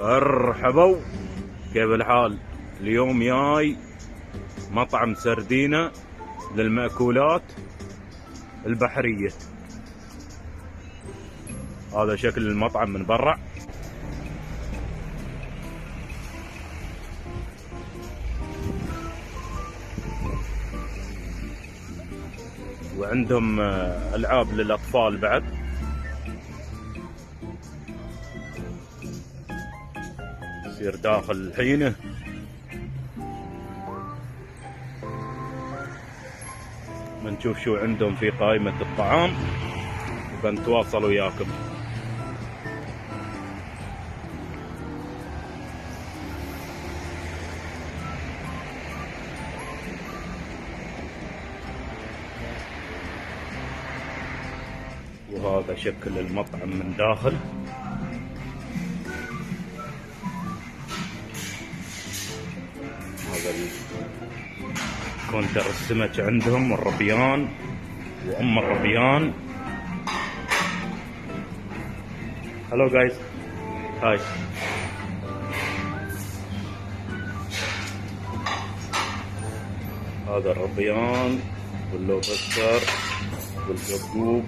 مرحبا، كيف الحال؟ اليوم جاي مطعم سردينة للمأكولات البحرية. هذا شكل المطعم من برا. وعندهم ألعاب للأطفال بعد. يصير داخل الحين بنشوف شو عندهم في قائمة الطعام وبنتواصل وياكم. وهذا شكل المطعم من داخل. هذا كونتر السمك عندهم، الربيان وام الربيان. هلو جايز، هاي. هذا الربيان واللوبستر والقبوب،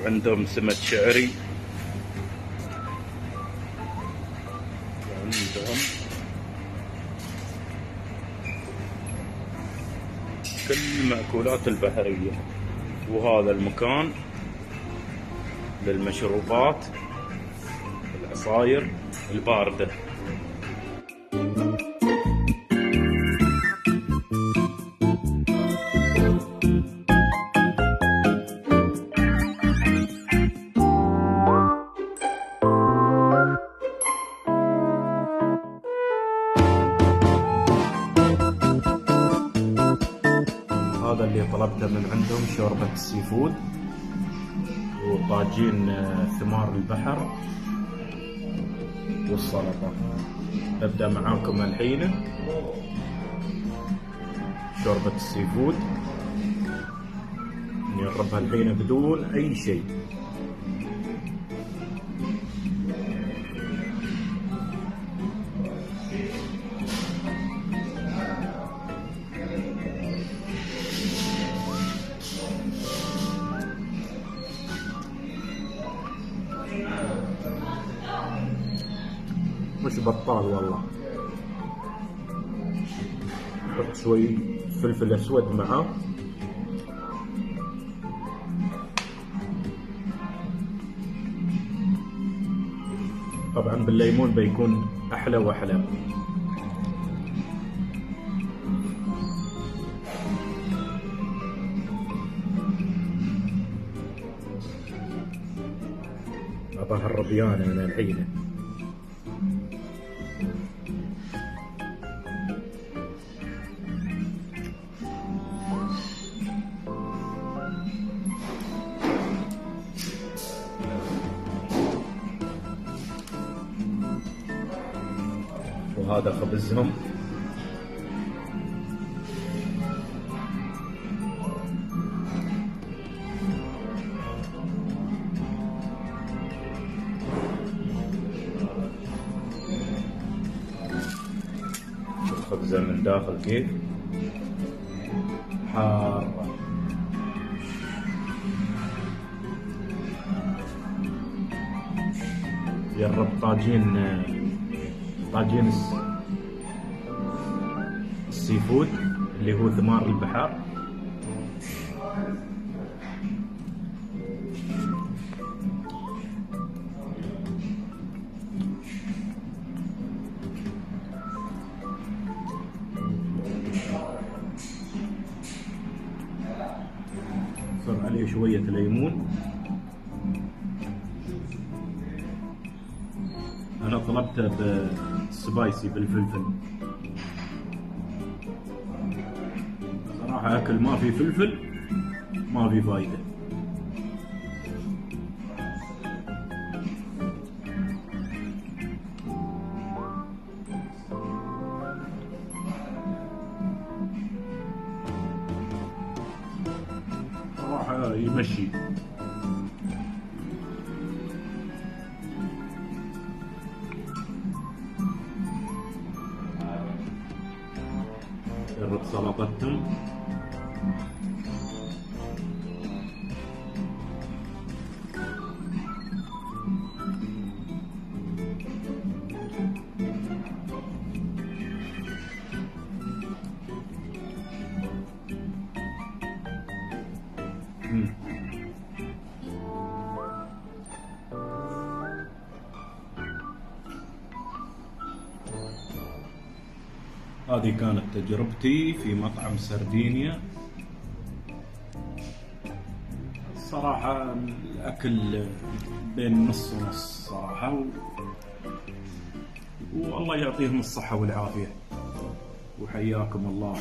وعندهم سمك شعري، وعندهم كل المأكولات البحرية. وهذا المكان للمشروبات، العصاير الباردة. هذا اللي طلبته من عندهم، شوربة السي فود وطاجين ثمار البحر والسلطة. أبدأ معاكم الحين شوربة السي فود، نجربها الحين بدون أي شيء. مش بطال والله. نحط شوي فلفل اسود معاه، طبعا بالليمون بيكون احلى واحلى. اعطاها الربيان انا الحين. وهذا خبزهم. الخبزة من داخل كيف حارة. جرب طاجين السي فود اللي هو ثمار البحر. صار عليه شوية ليمون. أنا طلبته بالسبايسي بالفلفل. صراحة أكل ما في فلفل ما في فايدة. صراحة يمشي. شوربة سلطتهم. هذه كانت تجربتي في مطعم سردينيا. صراحة الأكل بين نص ونص صراحة، والله يعطيهم الصحة والعافية، وحياكم الله.